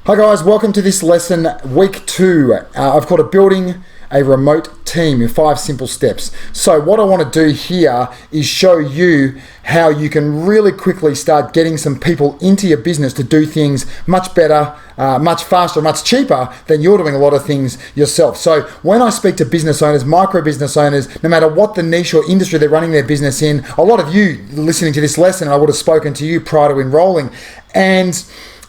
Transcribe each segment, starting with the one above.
Hi guys, welcome to this lesson, week 2. I've called it Building a Remote Team in 5 Simple Steps. So what I want to do here is show you how you can really quickly start getting some people into your business to do things much better, much faster, much cheaper than you're doing a lot of things yourself. So when I speak to business owners, micro business owners, no matter what the niche or industry they're running their business in, a lot of you listening to this lesson, I would have spoken to you prior to enrolling. And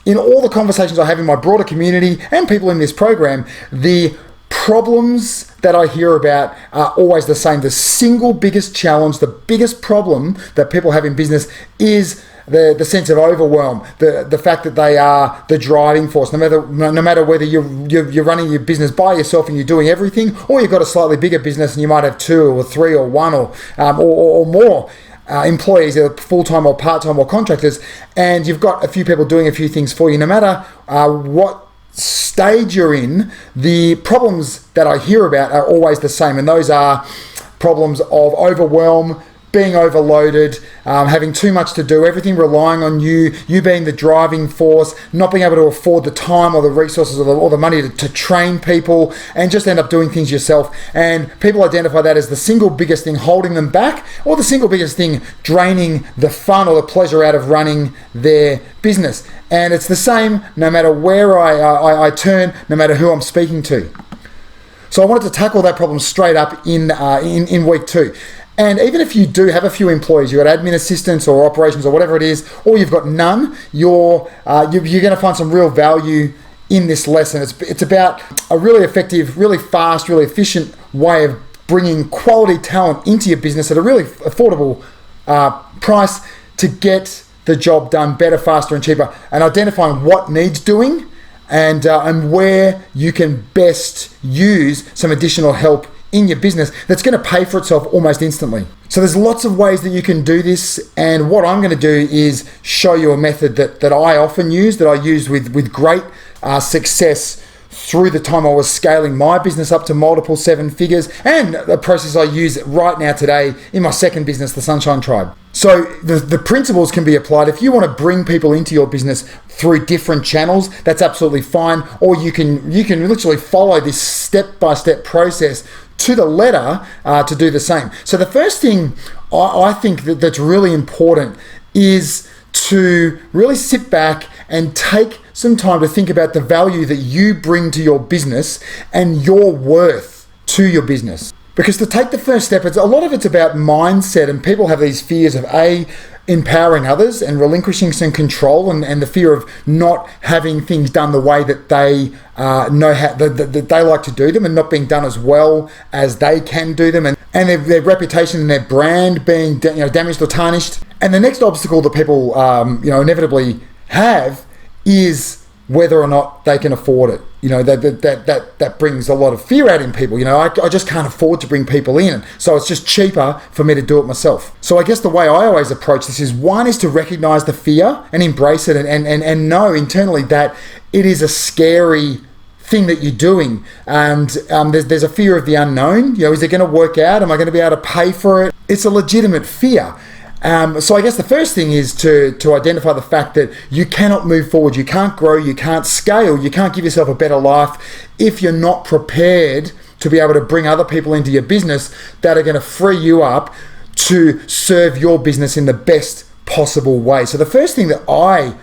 in all the conversations I have in my broader community and people in this program, the problems that I hear about are always the same. The single biggest challenge, the biggest problem that people have in business is the sense of overwhelm, the fact that they are the driving force. No matter whether you're running your business by yourself and you're doing everything, or you've got a slightly bigger business and you might have 2 or 3 or 1 or more employees, either full-time or part-time or contractors, and you've got a few people doing a few things for you. No matter what stage you're in, the problems that I hear about are always the same, and those are problems of overwhelm, being overloaded, having too much to do, everything relying on you being the driving force, not being able to afford the time or the resources or the money to train people, and just end up doing things yourself. And people identify that as the single biggest thing holding them back, or the single biggest thing draining the fun or the pleasure out of running their business. And it's the same no matter where I turn, no matter who I'm speaking to. So I wanted to tackle that problem straight up in week 2. And even if you do have a few employees, you've got admin assistants or operations or whatever it is, or you've got none, you're going to find some real value in this lesson. It's about a really effective, really fast, really efficient way of bringing quality talent into your business at a really affordable price to get the job done better, faster, and cheaper, and identifying what needs doing and where you can best use some additional help in your business that's going to pay for itself almost instantly. So there's lots of ways that you can do this, and what I'm going to do is show you a method that I often use, that I use with great success through the time I was scaling my business up to multiple 7 figures, and the process I use right now today in my second business, the Sunshine Tribe. So the principles can be applied. If you want to bring people into your business through different channels, that's absolutely fine. Or you can literally follow this step-by-step process to the letter to do the same. So the first thing I think that's really important is to really sit back and take some time to think about the value that you bring to your business and your worth to your business. Because to take the first step, a lot of it's about mindset, and people have these fears of empowering others and relinquishing some control, and the fear of not having things done the way that they know how that they like to do them, and not being done as well as they can do them, and their reputation and their brand being damaged or tarnished. And the next obstacle that people inevitably have is whether or not they can afford it. That brings a lot of fear out in people. I just can't afford to bring people in, so it's just cheaper for me to do it myself. So I guess the way I always approach this is, one is to recognize the fear and embrace it, and know internally that it is a scary thing that you're doing, and there's a fear of the unknown. Is it going to work out? Am I going to be able to pay for it? It's a legitimate fear. So I guess the first thing is to identify the fact that you cannot move forward, you can't grow, you can't scale, you can't give yourself a better life if you're not prepared to be able to bring other people into your business that are going to free you up to serve your business in the best possible way. So the first thing that I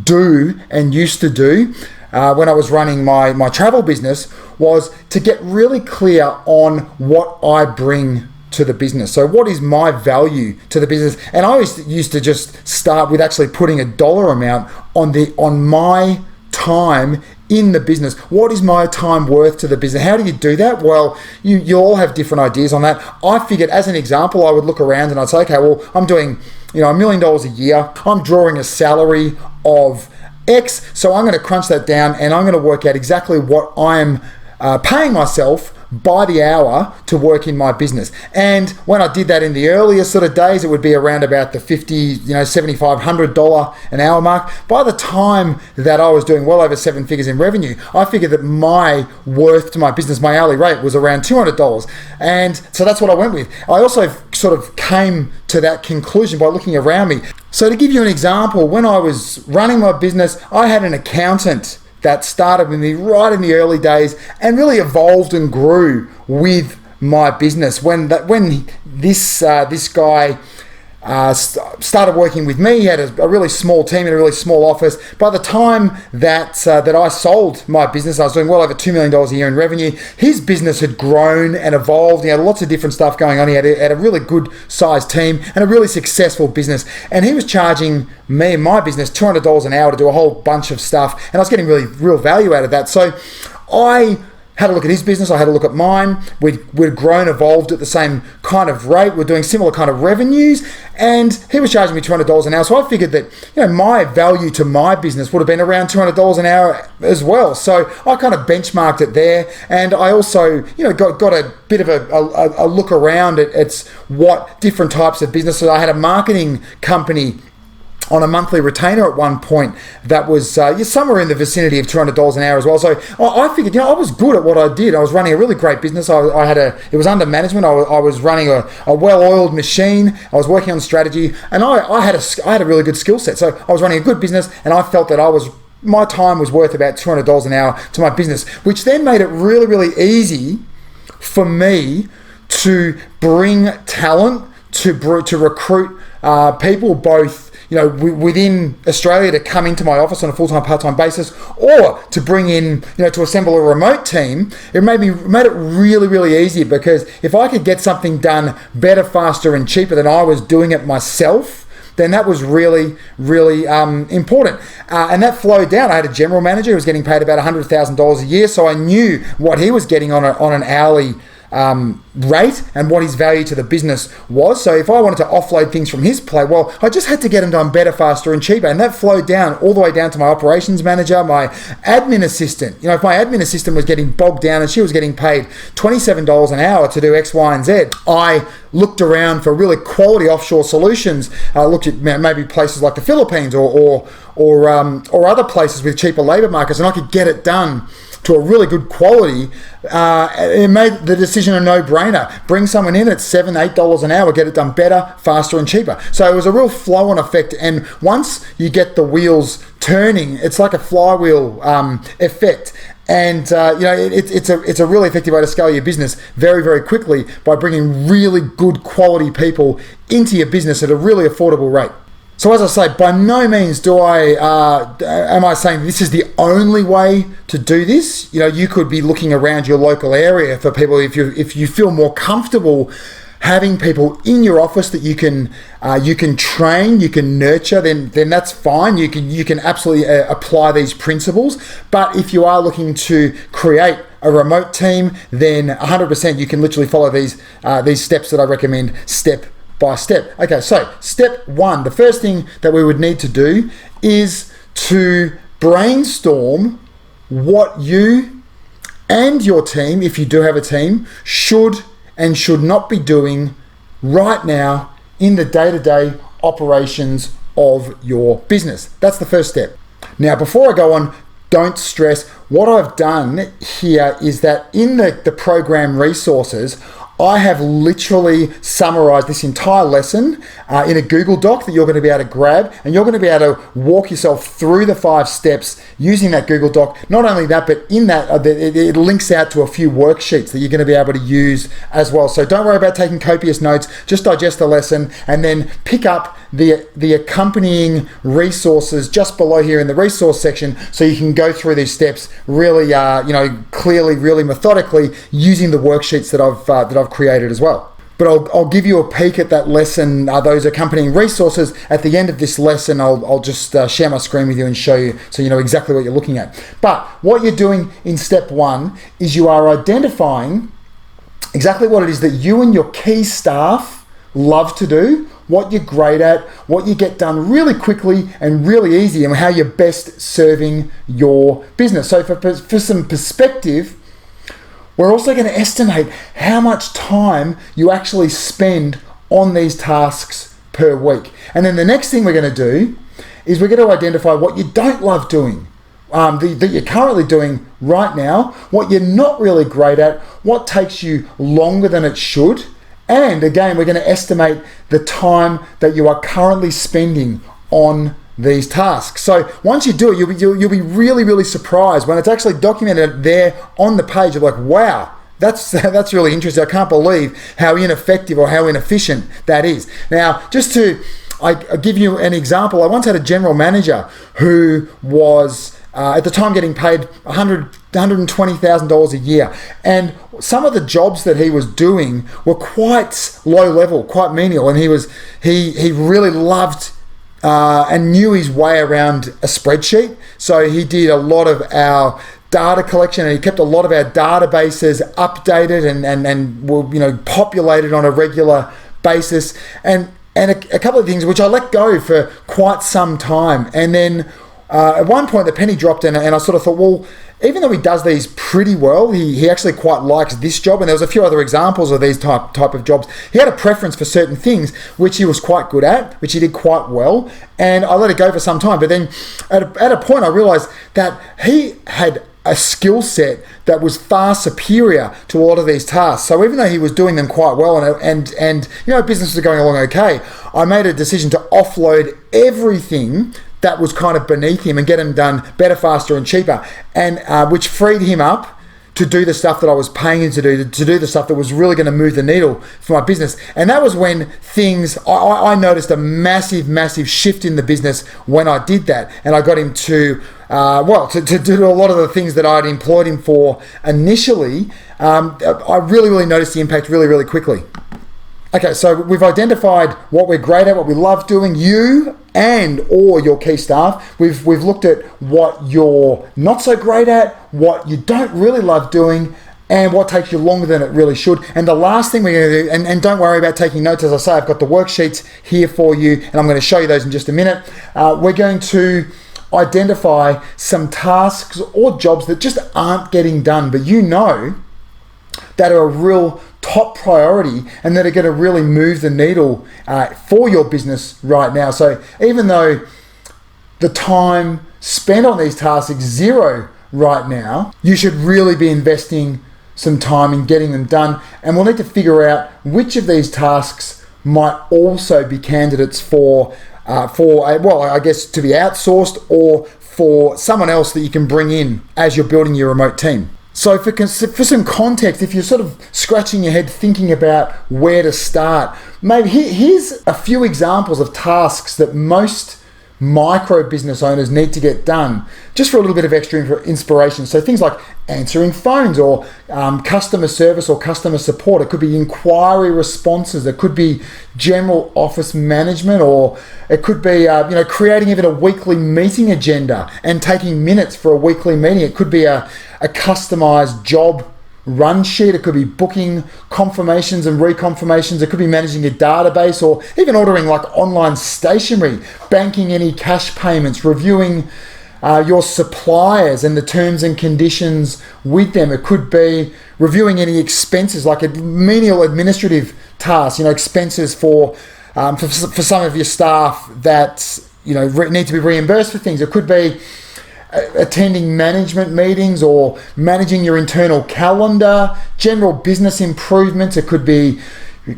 do and used to do when I was running my travel business was to get really clear on what I bring to the business. So what is my value to the business? And I always used to just start with actually putting a dollar amount on my time in the business. What is my time worth to the business? How do you do that? Well, you all have different ideas on that. I figured, as an example, I would look around and I'd say, okay, well, I'm doing $1 million a year. I'm drawing a salary of X, so I'm going to crunch that down and I'm going to work out exactly what I'm paying myself by the hour to work in my business. And when I did that in the earlier sort of days, it would be around about the $50, $7,500 an hour mark. By the time that I was doing well over 7 figures in revenue, I figured that my worth to my business, my hourly rate, was around $200. And so that's what I went with. I also sort of came to that conclusion by looking around me. So to give you an example, when I was running my business, I had an accountant that started with me right in the early days and really evolved and grew with my business. When this guy started working with me, he had a really small team in a really small office. By the time that I sold my business, I was doing well over $2 million a year in revenue. His business had grown and evolved. He had lots of different stuff going on. He had a really good sized team and a really successful business. And he was charging me and my business $200 an hour to do a whole bunch of stuff. And I was getting real value out of that. So I had a look at his business, I had a look at mine. We'd grown, evolved at the same kind of rate. We're doing similar kind of revenues, and he was charging me $200 an hour. So I figured that my value to my business would have been around $200 an hour as well. So I kind of benchmarked it there, and I also got a bit of a look around at what different types of businesses. I had a marketing company on a monthly retainer at one point that was somewhere in the vicinity of $200 an hour as well. So I figured, I was good at what I did. I was running a really great business. It was under management. I was running a well-oiled machine. I was working on strategy, and I had a really good skill set. So I was running a good business, and I felt that my time was worth about $200 an hour to my business, which then made it really, really easy for me to bring talent, to recruit people, both within Australia, to come into my office on a full-time, part-time basis, or to bring in, to assemble a remote team. It made it really, really easy, because if I could get something done better, faster, and cheaper than I was doing it myself, then that was really, really important. And that flowed down. I had a general manager who was getting paid about $100,000 a year, so I knew what he was getting on an hourly rate and what his value to the business was. So if I wanted to offload things from his plate, well, I just had to get them done better, faster, and cheaper. And that flowed down all the way down to my operations manager, my admin assistant. If my admin assistant was getting bogged down and she was getting paid $27 an hour to do X, Y, and Z, I looked around for really quality offshore solutions. I looked at maybe places like the Philippines or other places with cheaper labor markets, and I could get it done to a really good quality. It made the decision a no-brainer. Bring someone in at $7, $8 an hour, get it done better, faster, and cheaper. So it was a real flow-on effect. And once you get the wheels turning, it's like a flywheel effect. And it's a really effective way to scale your business very, very quickly by bringing really good quality people into your business at a really affordable rate. So as I say, by no means am I saying this is the only way to do this. You could be looking around your local area for people. If you feel more comfortable having people in your office that you can train, you can nurture, then that's fine. You can absolutely apply these principles. But if you are looking to create a remote team, then 100% you can literally follow these steps that I recommend step by step. Okay, so step one, the first thing that we would need to do is to brainstorm what you and your team, if you do have a team, should and should not be doing right now in the day-to-day operations of your business. That's the first step. Now, before I go on, don't stress. What I've done here is that in the program resources, I have literally summarized this entire lesson in a Google Doc that you're going to be able to grab, and you're going to be able to walk yourself through the 5 steps using that Google Doc. Not only that, but in that it links out to a few worksheets that you're going to be able to use as well. So don't worry about taking copious notes. Just digest the lesson and then pick up the accompanying resources just below here in the resource section, so you can go through these steps really, clearly, really methodically, using the worksheets that I've created as well. But I'll give you a peek at that lesson, those accompanying resources at the end of this lesson. I'll just share my screen with you and show you, so you know exactly what you're looking at. But what you're doing in step one is you are identifying exactly what it is that you and your key staff love to do, what you're great at, what you get done really quickly and really easy, and how you're best serving your business. So for some perspective, we're also going to estimate how much time you actually spend on these tasks per week. And then the next thing we're going to do is we're going to identify what you don't love doing, that you're currently doing right now, what you're not really great at, what takes you longer than it should. And again, we're going to estimate the time that you are currently spending on these tasks. So once you do it, you'll be really, really surprised when it's actually documented there on the page. You're like, wow, that's really interesting. I can't believe how ineffective or how inefficient that is. Now, just to I give you an example, I once had a general manager who was at the time getting paid $120,000 a year, and some of the jobs that he was doing were quite low level, quite menial, and he really loved and knew his way around a spreadsheet. So he did a lot of our data collection, and he kept a lot of our databases updated and were populated on a regular basis, and a couple of things which I let go for quite some time. And then at one point the penny dropped, and I sort of thought, well, even though he does these pretty well, he actually quite likes this job, and there was a few other examples of these type of jobs. He had a preference for certain things which he was quite good at, which he did quite well, and I let it go for some time. But then at a point I realized that he had a skill set that was far superior to a lot of these tasks. So even though he was doing them quite well and business was going along okay, I made a decision to offload everything that was kind of beneath him and get him done better, faster, and cheaper, and which freed him up to do the stuff that I was paying him to do the stuff that was really going to move the needle for my business. And that was when I noticed a massive shift in the business when I did that, and I got him to do a lot of the things that I'd employed him for initially. I really noticed the impact really quickly. Okay, so we've identified what we're great at, what we love doing, you and or your key staff. We've looked at what you're not so great at, what you don't really love doing, and what takes you longer than it really should. And the last thing we're going to do, and don't worry about taking notes, as I say, I've got the worksheets here for you, and I'm going to show you those in just a minute. We're going to identify some tasks or jobs that just aren't getting done, but that are a real top priority and that are going to really move the needle for your business right now. So even though the time spent on these tasks is zero right now, you should really be investing some time in getting them done. And we'll need to figure out which of these tasks might also be candidates to be outsourced or for someone else that you can bring in as you're building your remote team. So for some context, if you're sort of scratching your head thinking about where to start, maybe here's a few examples of tasks that most micro business owners need to get done, just for a little bit of extra inspiration. So things like answering phones or customer service or customer support. It could be inquiry responses. It could be general office management, or it could be creating even a weekly meeting agenda and taking minutes for a weekly meeting. It could be a customized job run sheet. It could be booking confirmations and reconfirmations. It could be managing a database, or even ordering like online stationery, banking any cash payments, reviewing your suppliers and the terms and conditions with them. It could be reviewing any expenses, like a menial administrative task, expenses for some of your staff that need to be reimbursed for things. It could be attending management meetings or managing your internal calendar, general business improvements. It could be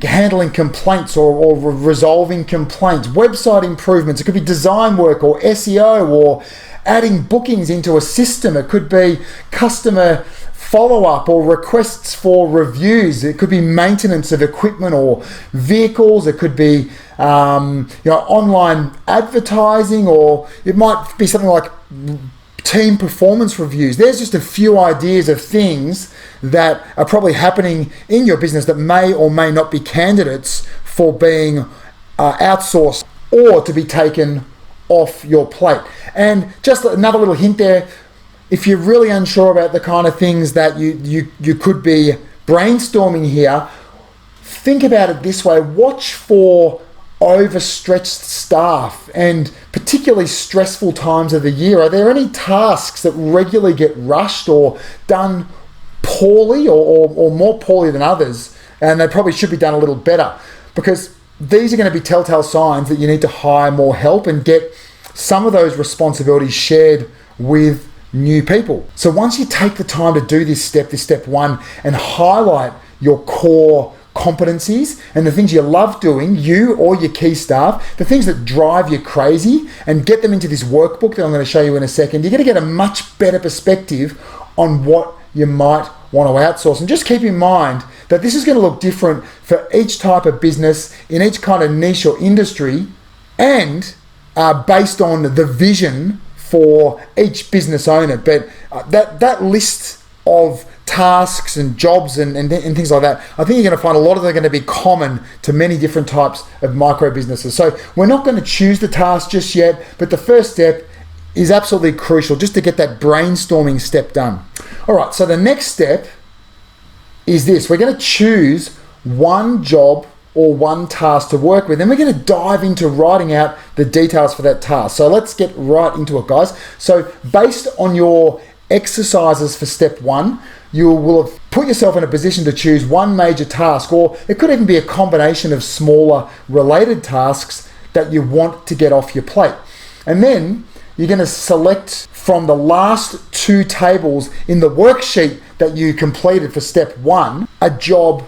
handling complaints or resolving complaints, website improvements. It could be design work or SEO or adding bookings into a system. It could be customer follow-up or requests for reviews. It could be maintenance of equipment or vehicles. It could be online advertising, or it might be something like team performance reviews. There's just a few ideas of things that are probably happening in your business that may or may not be candidates for being outsourced or to be taken off your plate. And just another little hint there, if you're really unsure about the kind of things that you could be brainstorming here, think about it this way. Watch for overstretched staff and particularly stressful times of the year. Are there any tasks that regularly get rushed or done poorly or more poorly than others, and they probably should be done a little better? Because these are going to be telltale signs that you need to hire more help and get some of those responsibilities shared with new people. So once you take the time to do this step one, and highlight your core competencies and the things you love doing, you or your key staff, the things that drive you crazy, and get them into this workbook that I'm going to show you in a second, you're going to get a much better perspective on what you might want to outsource. And just keep in mind that this is going to look different for each type of business in each kind of niche or industry, and based on the vision for each business owner. But that list of tasks and jobs and things like that, I think you're going to find a lot of them are going to be common to many different types of micro businesses. So we're not going to choose the task just yet, but the first step is absolutely crucial just to get that brainstorming step done. All right, so the next step is this. We're going to choose one job or one task to work with, and we're going to dive into writing out the details for that task. So let's get right into it, guys. So based on your exercises for step one, you will have put yourself in a position to choose one major task, or it could even be a combination of smaller related tasks that you want to get off your plate. And then you're going to select from the last two tables in the worksheet that you completed for step one, a job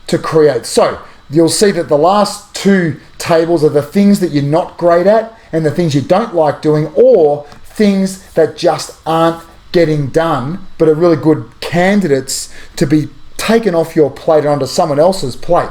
to create. So you'll see that the last two tables are the things that you're not great at and the things you don't like doing, or things that just aren't getting done but are really good candidates to be taken off your plate and onto someone else's plate.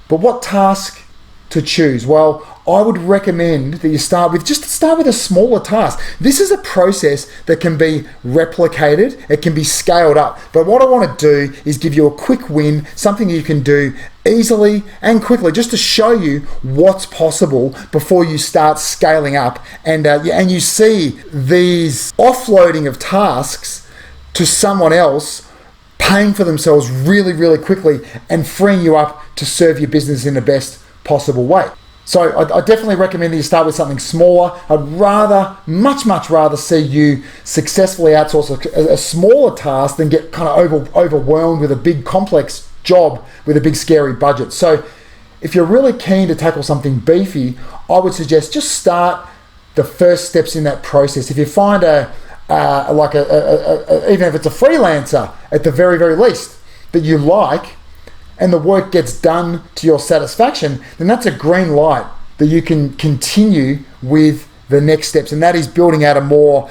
But what task to choose? Well, I would recommend that you start with a smaller task. This is a process that can be replicated, it can be scaled up. But what I want to do is give you a quick win, something you can do easily and quickly, just to show you what's possible before you start scaling up. And you see these offloading of tasks to someone else paying for themselves really, really quickly and freeing you up to serve your business in the best possible way. So I definitely recommend that you start with something smaller. I'd much rather see you successfully outsource a smaller task than get kind of overwhelmed with a big complex job with a big scary budget. So if you're really keen to tackle something beefy, I would suggest just start the first steps in that process. If you find even if it's a freelancer at the very, very least that you like, and the work gets done to your satisfaction, then that's a green light that you can continue with the next steps. And that is building out a more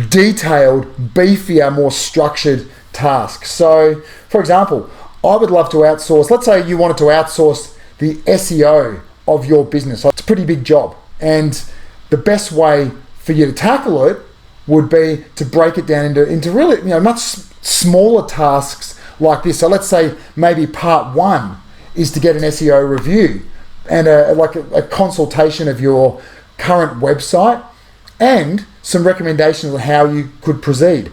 detailed, beefier, more structured task. So, for example, I would love to outsource, let's say you wanted to outsource the SEO of your business. So it's a pretty big job. And the best way for you to tackle it would be to break it down into really much smaller tasks like this. So let's say maybe part one is to get an SEO review and a consultation of your current website and some recommendations on how you could proceed.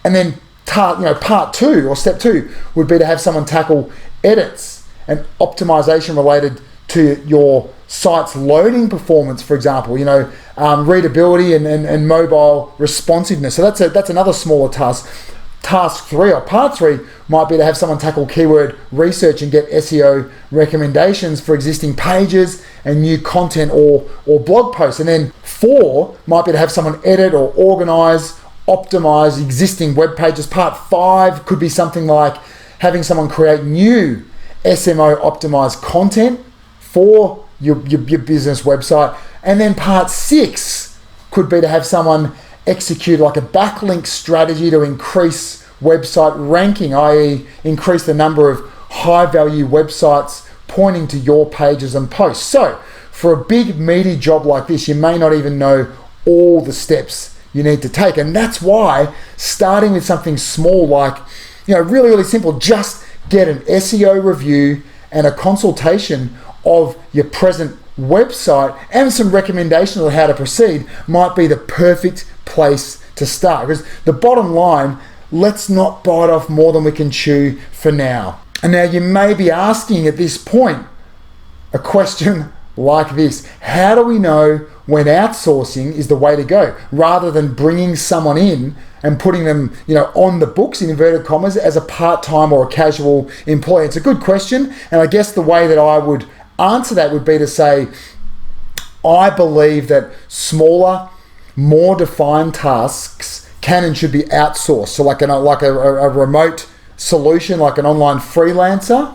And then part two or step two would be to have someone tackle edits and optimization related to your site's loading performance, for example, readability and mobile responsiveness. So that's another smaller task. Task three or part three might be to have someone tackle keyword research and get SEO recommendations for existing pages and new content or blog posts. And then four might be to have someone edit or organize, optimize existing web pages. Part five could be something like having someone create new SMO optimized content for your business website. And then part six could be to have someone execute like a backlink strategy to increase website ranking, i.e. increase the number of high value websites pointing to your pages and posts. So for a big meaty job like this, you may not even know all the steps you need to take. And that's why starting with something small, like, really, really simple, just get an SEO review and a consultation of your present website and some recommendations on how to proceed might be the perfect place to start. Because the bottom line, let's not bite off more than we can chew for now. And now you may be asking at this point a question like this: how do we know when outsourcing is the way to go, rather than bringing someone in and putting them, on the books in inverted commas as a part-time or a casual employee? It's a good question, and I guess the way that I would answer that would be to say, I believe that smaller, more defined tasks can and should be outsourced. So like a remote solution, like an online freelancer.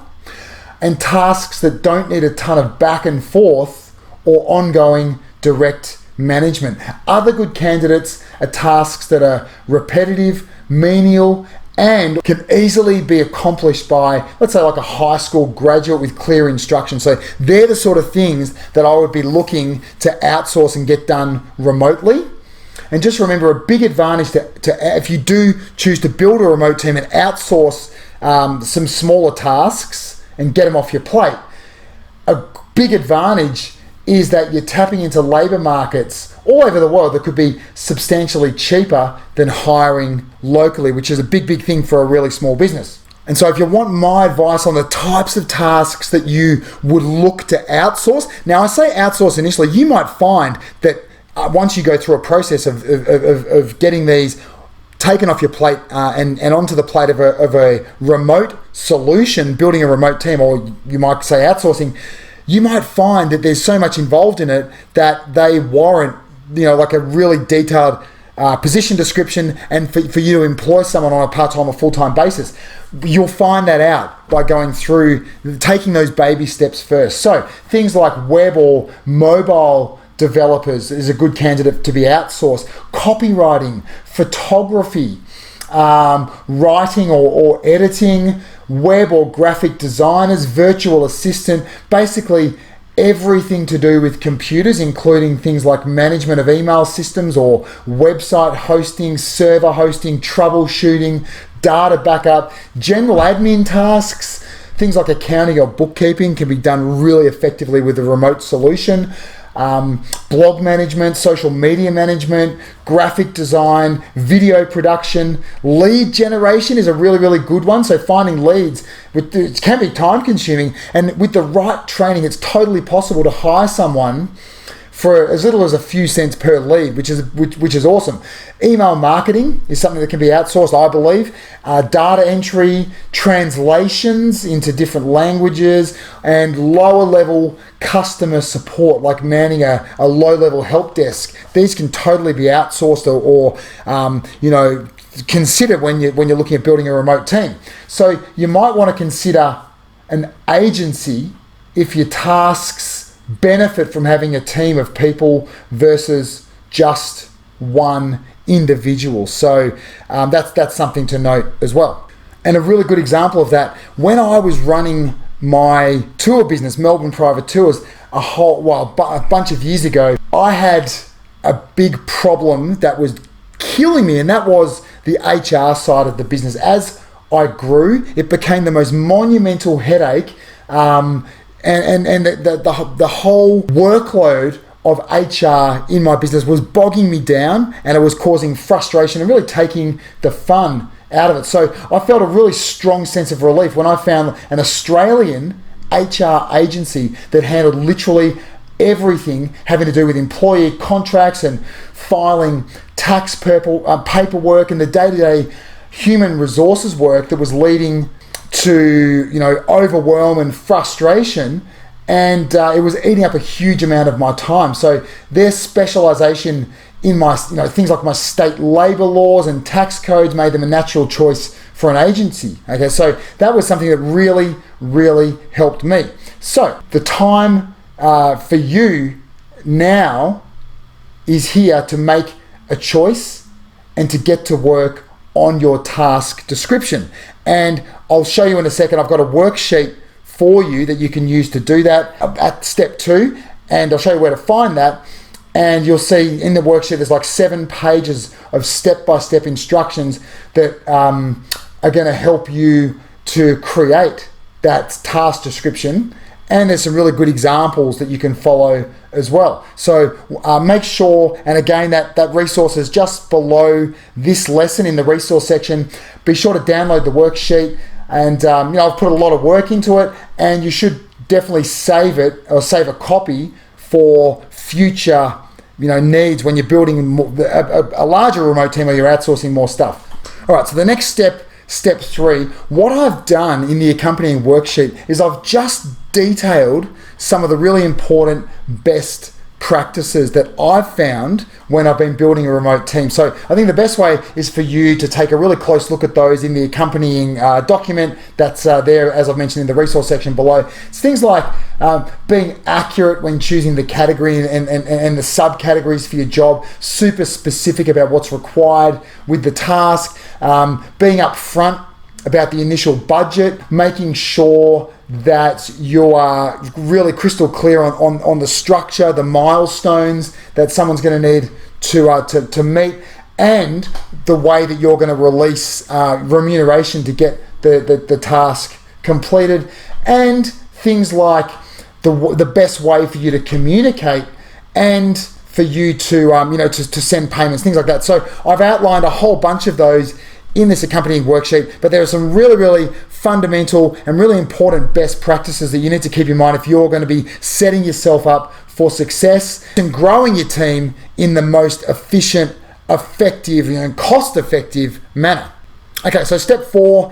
and tasks that don't need a ton of back and forth or ongoing direct management. Other good candidates are tasks that are repetitive, menial, and can easily be accomplished by, let's say, like a high school graduate with clear instruction. So they're the sort of things that I would be looking to outsource and get done remotely. And just remember, a big advantage to if you do choose to build a remote team and outsource some smaller tasks and get them off your plate, a big advantage is that you're tapping into labor markets all over the world that could be substantially cheaper than hiring locally, which is a big thing for a really small business. And so if you want my advice on the types of tasks that you would look to outsource, now I say outsource initially, you might find that once you go through a process of getting these taken off your plate and onto the plate of a remote solution, building a remote team, or you might say outsourcing, you might find that there's so much involved in it that they warrant, like a really detailed position description, and for you to employ someone on a part-time or full-time basis. You'll find that out by going through, taking those baby steps first. So things like web or mobile developers is a good candidate to be outsourced. Copywriting, photography, writing or editing, web or graphic designers, virtual assistant, basically everything to do with computers, including things like management of email systems or website hosting, server hosting, troubleshooting, data backup, general admin tasks, things like accounting or bookkeeping can be done really effectively with a remote solution. Blog management, social media management, graphic design, video production, lead generation is a really good one. So finding leads, it can be time consuming, and with the right training, it's totally possible to hire someone for as little as a few cents per lead, which is awesome. Email marketing is something that can be outsourced, I believe. Data entry, translations into different languages, and lower level customer support, like manning a low level help desk. These can totally be outsourced or considered when you're looking at building a remote team. So you might want to consider an agency if your tasks benefit from having a team of people versus just one individual. So that's something to note as well. And a really good example of that, when I was running my tour business, Melbourne Private Tours, a bunch of years ago, I had a big problem that was killing me, and that was the HR side of the business. As I grew, it became the most monumental headache, and the whole workload of HR in my business was bogging me down, and it was causing frustration and really taking the fun out of it. So I felt a really strong sense of relief when I found an Australian HR agency that handled literally everything having to do with employee contracts and filing tax paperwork and the day-to-day human resources work that was leading to overwhelm and frustration, and it was eating up a huge amount of my time. So their specialization in my things like my state labor laws and tax codes made them a natural choice for an agency. Okay, so that was something that really helped me. So the time for you now is here to make a choice and to get to work on your task description. And I'll show you in a second. I've got a worksheet for you that you can use to do that at step 2, and I'll show you where to find that. And you'll see in the worksheet there's like 7 pages of step-by-step instructions that are going to help you to create that task description. And there's some really good examples that you can follow as well. So make sure, and again, that resource is just below this lesson in the resource section. Be sure to download the worksheet, and I've put a lot of work into it, and you should definitely save it or save a copy for future needs when you're building a larger remote team or you're outsourcing more stuff. All right, so the next step 3, what I've done in the accompanying worksheet is I've just detailed some of the really important best practices that I've found when I've been building a remote team. So I think the best way is for you to take a really close look at those in the accompanying document that's there, as I've mentioned, in the resource section below. It's things like being accurate when choosing the category and the subcategories for your job, super specific about what's required with the task, being upfront about the initial budget, making sure that you are really crystal clear on the structure, the milestones that someone's going to need to meet, and the way that you're going to release remuneration to get the task completed, and things like the best way for you to communicate and for you to to send payments, things like that. So I've outlined a whole bunch of those in this accompanying worksheet, but there are some really fundamental and really important best practices that you need to keep in mind if you're going to be setting yourself up for success and growing your team in the most efficient, effective, and cost-effective manner. Okay, so step 4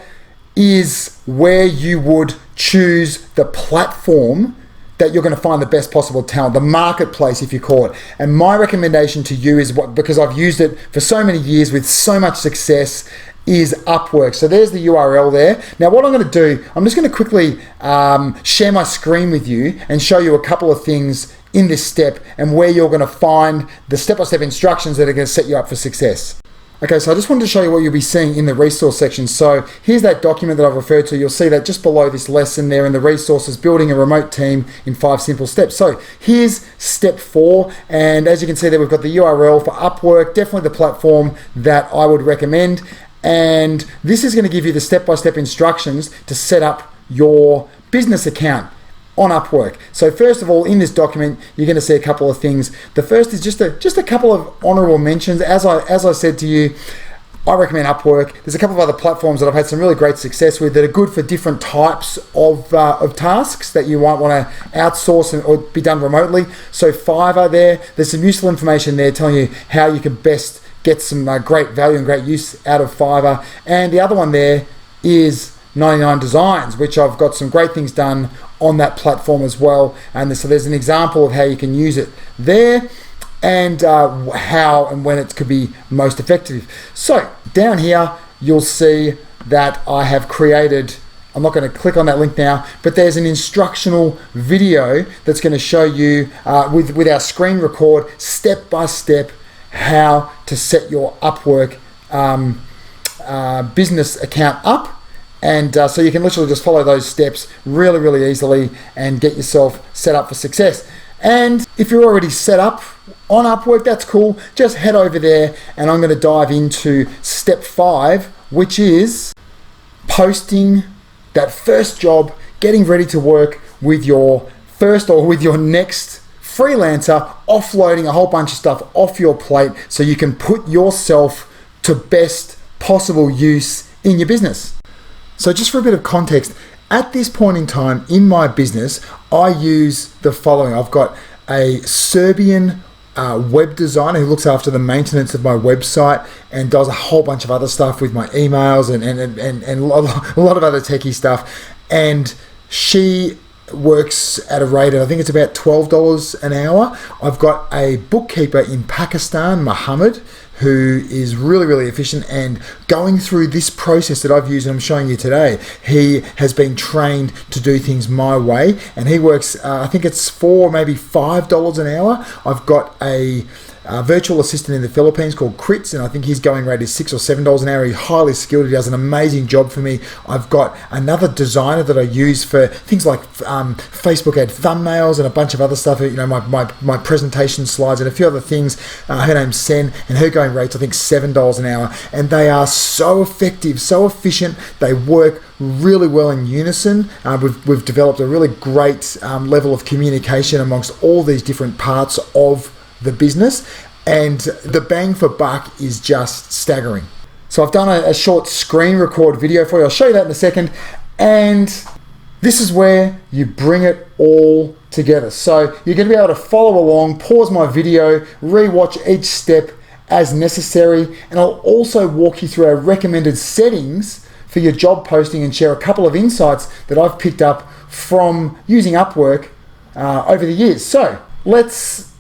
is where you would choose the platform that you're going to find the best possible talent, the marketplace, if you call it. And my recommendation to you is, because I've used it for so many years with so much success, is Upwork. So there's the URL there. Now what I'm going to do, I'm just going to quickly share my screen with you and show you a couple of things in this step and where you're going to find the step-by-step instructions that are going to set you up for success. Okay, so I just wanted to show you what you'll be seeing in the resource section. So here's that document that I've referred to. You'll see that just below this lesson there in the resources, building a remote team in 5 simple steps. So here's step 4. And as you can see there, we've got the URL for Upwork, definitely the platform that I would recommend. And this is going to give you the step-by-step instructions to set up your business account on Upwork. So first of all, in this document, you're going to see a couple of things. The first is just a couple of honorable mentions. As I said to you, I recommend Upwork. There's a couple of other platforms that I've had some really great success with that are good for different types of tasks that you might want to outsource or be done remotely. So Fiverr there's some useful information there telling you how you can best get some great value and great use out of Fiverr. And the other one there is 99 Designs, which I've got some great things done on that platform as well. And so there's an example of how you can use it there and how and when it could be most effective. So down here, you'll see that I have created, I'm not going to click on that link now, but there's an instructional video that's going to show you with our screen record, step by step, how to set your Upwork business account up. And so you can literally just follow those steps really easily and get yourself set up for success. And if you're already set up on Upwork, that's cool. Just head over there and I'm going to dive into step 5, which is posting that first job, getting ready to work with your first or with your next freelancer, offloading a whole bunch of stuff off your plate so you can put yourself to best possible use in your business. So just for a bit of context, at this point in time in my business, I use the following. I've got a Serbian web designer who looks after the maintenance of my website and does a whole bunch of other stuff with my emails and a lot of other techie stuff. And she works at a rate of, I think it's about $12 an hour. I've got a bookkeeper in Pakistan, Mohammed, who is really efficient and going through this process that I've used and I'm showing you today. He has been trained to do things my way and he works, I think it's maybe $5 an hour. I've got a virtual assistant in the Philippines called Crits, and I think his going rate is $6 or $7 an hour. He's highly skilled. He does an amazing job for me. I've got another designer that I use for things like Facebook ad thumbnails and a bunch of other stuff. My presentation slides and a few other things. Her name's Sen, and her going rate's I think $7 an hour. And they are so effective, so efficient. They work really well in unison. We've developed a really great level of communication amongst all these different parts of the business, and the bang for buck is just staggering. So I've done a short screen record video for you. I'll show you that in a second. And this is where you bring it all together. So you're going to be able to follow along, pause my video, rewatch each step as necessary. And I'll also walk you through our recommended settings for your job posting and share a couple of insights that I've picked up from using Upwork over the years. So let's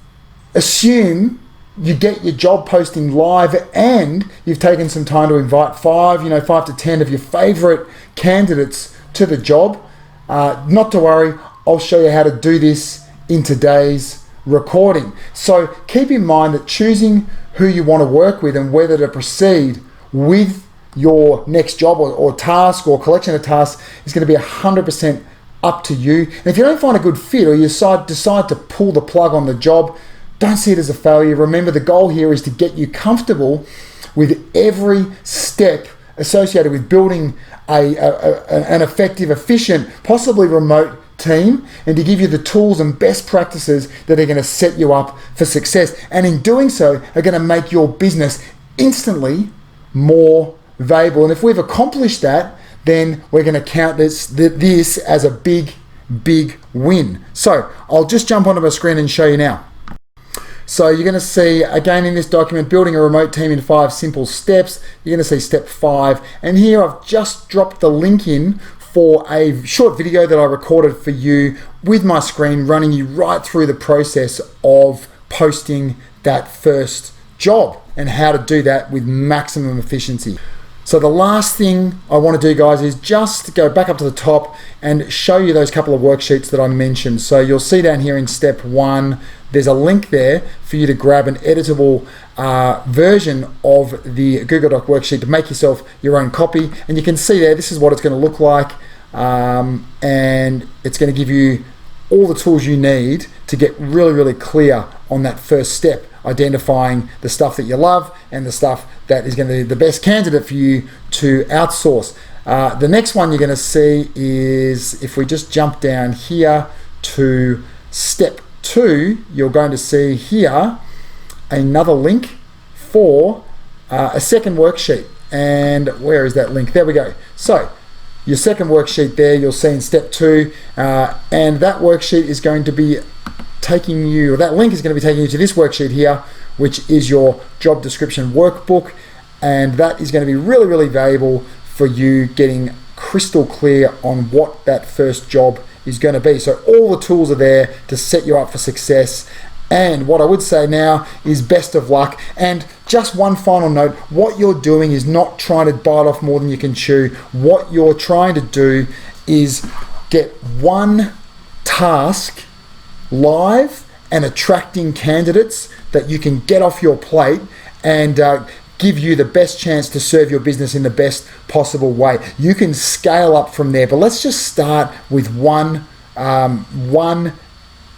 assume you get your job posting live and you've taken some time to invite 5 to 10 of your favorite candidates to the job. Not to worry, I'll show you how to do this in today's recording. So keep in mind that choosing who you want to work with and whether to proceed with your next job or task or collection of tasks is going to be 100% up to you. And if you don't find a good fit or you decide to pull the plug on the job, don't see it as a failure. Remember, the goal here is to get you comfortable with every step associated with building an effective, efficient, possibly remote team, and to give you the tools and best practices that are going to set you up for success. And in doing so, are going to make your business instantly more valuable. And if we've accomplished that, then we're going to count this as a big win. So I'll just jump onto my screen and show you now. So you're going to see, again in this document, building a remote team in 5 simple steps. You're going to see step 5. And here I've just dropped the link in for a short video that I recorded for you with my screen, running you right through the process of posting that first job and how to do that with maximum efficiency. So the last thing I want to do, guys, is just go back up to the top and show you those couple of worksheets that I mentioned. So you'll see down here in step 1, there's a link there for you to grab an editable version of the Google Doc worksheet to make yourself your own copy. And you can see there, this is what it's going to look like. And it's going to give you all the tools you need to get really clear on that first step, identifying the stuff that you love and the stuff that is going to be the best candidate for you to outsource. The next one you're going to see is, if we just jump down here to step 2, you're going to see here another link for a second worksheet. And where is that link? There we go. So your second worksheet there, you'll see in step 2, and that worksheet is going to be taking you, or that link is going to be taking you to this worksheet here, which is your job description workbook. And that is going to be really valuable for you getting crystal clear on what that first job is going to be. So all the tools are there to set you up for success. And what I would say now is best of luck. And just one final note, what you're doing is not trying to bite off more than you can chew. What you're trying to do is get one task live and attracting candidates that you can get off your plate and give you the best chance to serve your business in the best possible way. You can scale up from there, but let's just start with one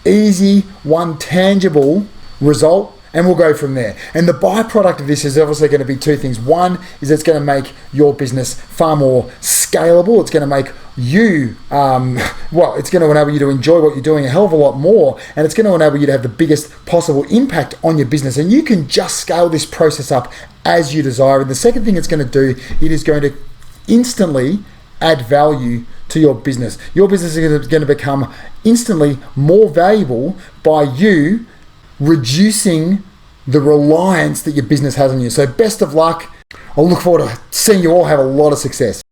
easy, one tangible result, and we'll go from there. And the byproduct of this is obviously going to be 2 things. One is it's going to make your business far more scalable. It's going to make you, it's going to enable you to enjoy what you're doing a hell of a lot more, and it's going to enable you to have the biggest possible impact on your business. And you can just scale this process up as you desire. And the second thing it's going to do, it is going to instantly add value to your business. Your business is going to become instantly more valuable by you reducing the reliance that your business has on you. So best of luck. I'll look forward to seeing you all have a lot of success.